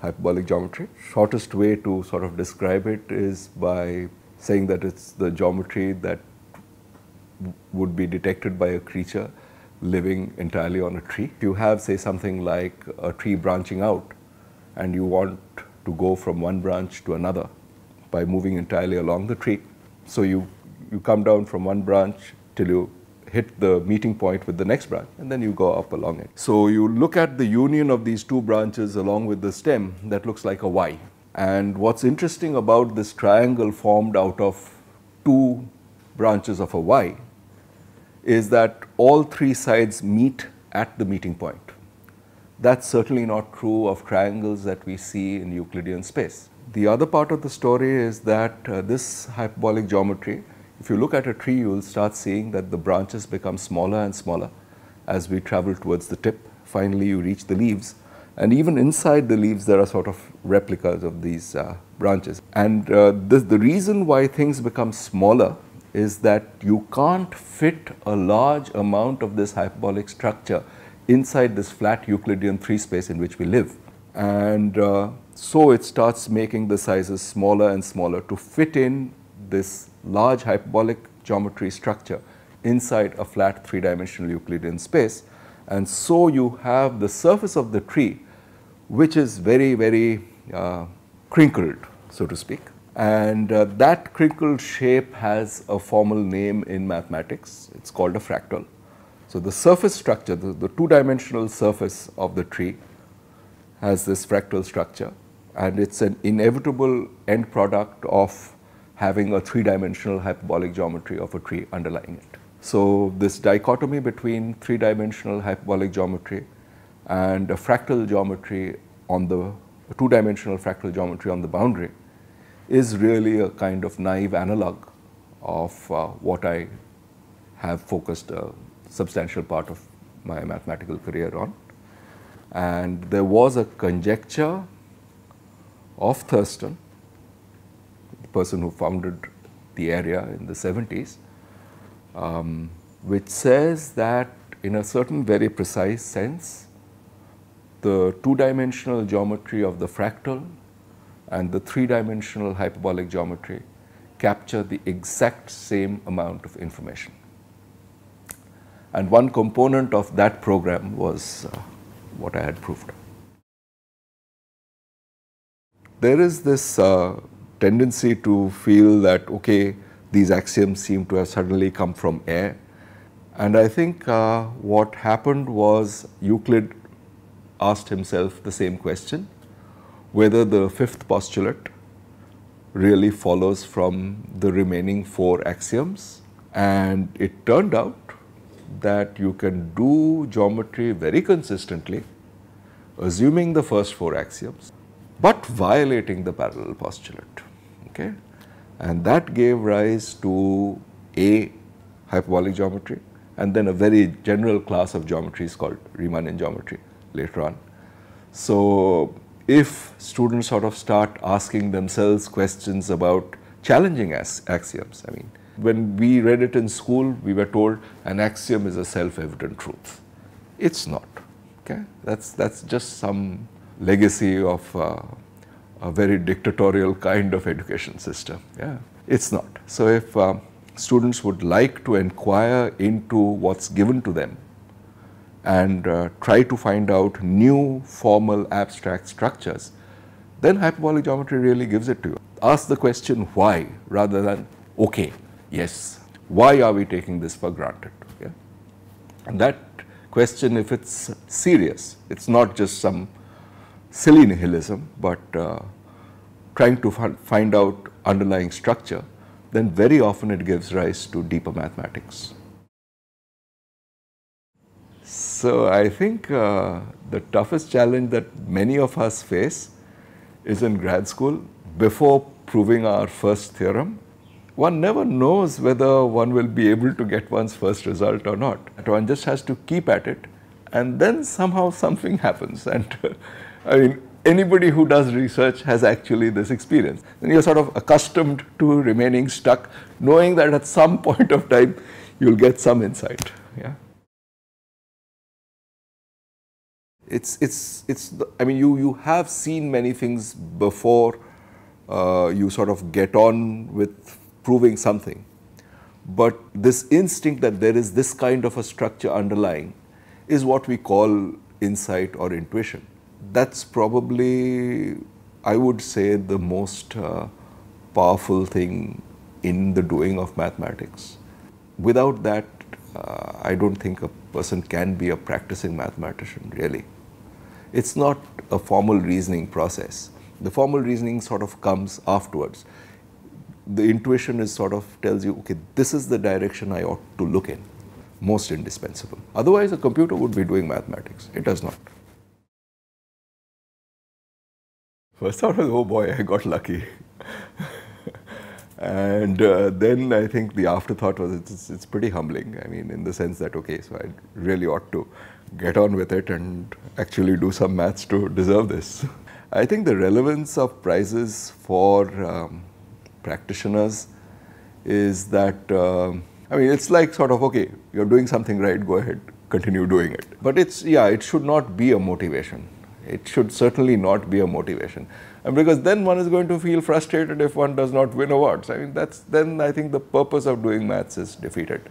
hyperbolic geometry. Shortest way to sort of describe it is by saying that it's the geometry that would be detected by a creature living entirely on a tree. If you have, say, something like a tree branching out and you want to go from one branch to another by moving entirely along the tree. So you come down from one branch till you hit the meeting point with the next branch, and then you go up along it. So you look at the union of these two branches along with the stem, that looks like a Y. And what's interesting about this triangle formed out of two branches of a Y is that all three sides meet at the meeting point. That's certainly not true of triangles that we see in Euclidean space. The other part of the story is that this hyperbolic geometry, if you look at a tree, you will start seeing that the branches become smaller and smaller as we travel towards the tip. Finally, you reach the leaves. And even inside the leaves, there are sort of replicas of these branches. And the reason why things become smaller is that you can't fit a large amount of this hyperbolic structure inside this flat Euclidean 3 space in which we live. And so it starts making the sizes smaller and smaller to fit in this large hyperbolic geometry structure inside a flat 3-dimensional Euclidean space. And so you have the surface of the tree, which is very, very crinkled, so to speak. And that crinkled shape has a formal name in mathematics. It's called a fractal. So the surface structure, the 2-dimensional surface of the tree has this fractal structure, and it's an inevitable end product of having a 3-dimensional hyperbolic geometry of a tree underlying it. So this dichotomy between 3-dimensional hyperbolic geometry and a fractal geometry on the 2-dimensional fractal geometry on the boundary is really a kind of naive analog of what I have focused a substantial part of my mathematical career on. And there was a conjecture of Thurston, the person who founded the area in the 70s, which says that in a certain very precise sense, the 2-dimensional geometry of the fractal and the 3-dimensional hyperbolic geometry capture the exact same amount of information. And one component of that program was what I had proved. There is this tendency to feel that, okay, these axioms seem to have suddenly come from air. And I think what happened was Euclid asked himself the same question, whether the fifth postulate really follows from the remaining 4 axioms. And it turned out that you can do geometry very consistently, assuming the first 4 axioms, but violating the parallel postulate. Okay? And that gave rise to a hyperbolic geometry, and then a very general class of geometries called Riemannian geometry later on. So if students sort of start asking themselves questions about challenging axioms, I mean, when we read it in school, we were told an axiom is a self-evident truth. It's not. Okay? That's just some legacy of a very dictatorial kind of education system. Yeah, it's not. So if students would like to inquire into what's given to them and try to find out new formal abstract structures, then hyperbolic geometry really gives it to you. Ask the question why rather than okay, yes, why are we taking this for granted? Yeah? And that question, if it's serious, it's not just some silly nihilism, but trying to find out underlying structure, then very often it gives rise to deeper mathematics. So I think the toughest challenge that many of us face is in grad school. Before proving our first theorem, one never knows whether one will be able to get one's first result or not. One just has to keep at it, and then somehow something happens. And I mean, anybody who does research has actually this experience. And you're sort of accustomed to remaining stuck, knowing that at some point of time you'll get some insight. Yeah. I mean, you have seen many things before you sort of get on with proving something. But this instinct that there is this kind of a structure underlying is what we call insight or intuition. That's probably, I would say, the most powerful thing in the doing of mathematics. Without that, I don't think a person can be a practicing mathematician, really. It's not a formal reasoning process. The formal reasoning sort of comes afterwards. The intuition is sort of tells you, okay, this is the direction I ought to look in. Most indispensable. Otherwise, a computer would be doing mathematics. It does not. First thought was, oh boy, I got lucky. And then I think the afterthought was, it's pretty humbling. I mean, in the sense that, okay, so I really ought to get on with it and actually do some maths to deserve this. I think the relevance of prizes for practitioners is that, I mean, it's like sort of, okay, you're doing something right, go ahead, continue doing it. But it's, yeah, it should not be a motivation. It should certainly not be a motivation. And because then one is going to feel frustrated if one does not win awards. I mean, then I think the purpose of doing maths is defeated.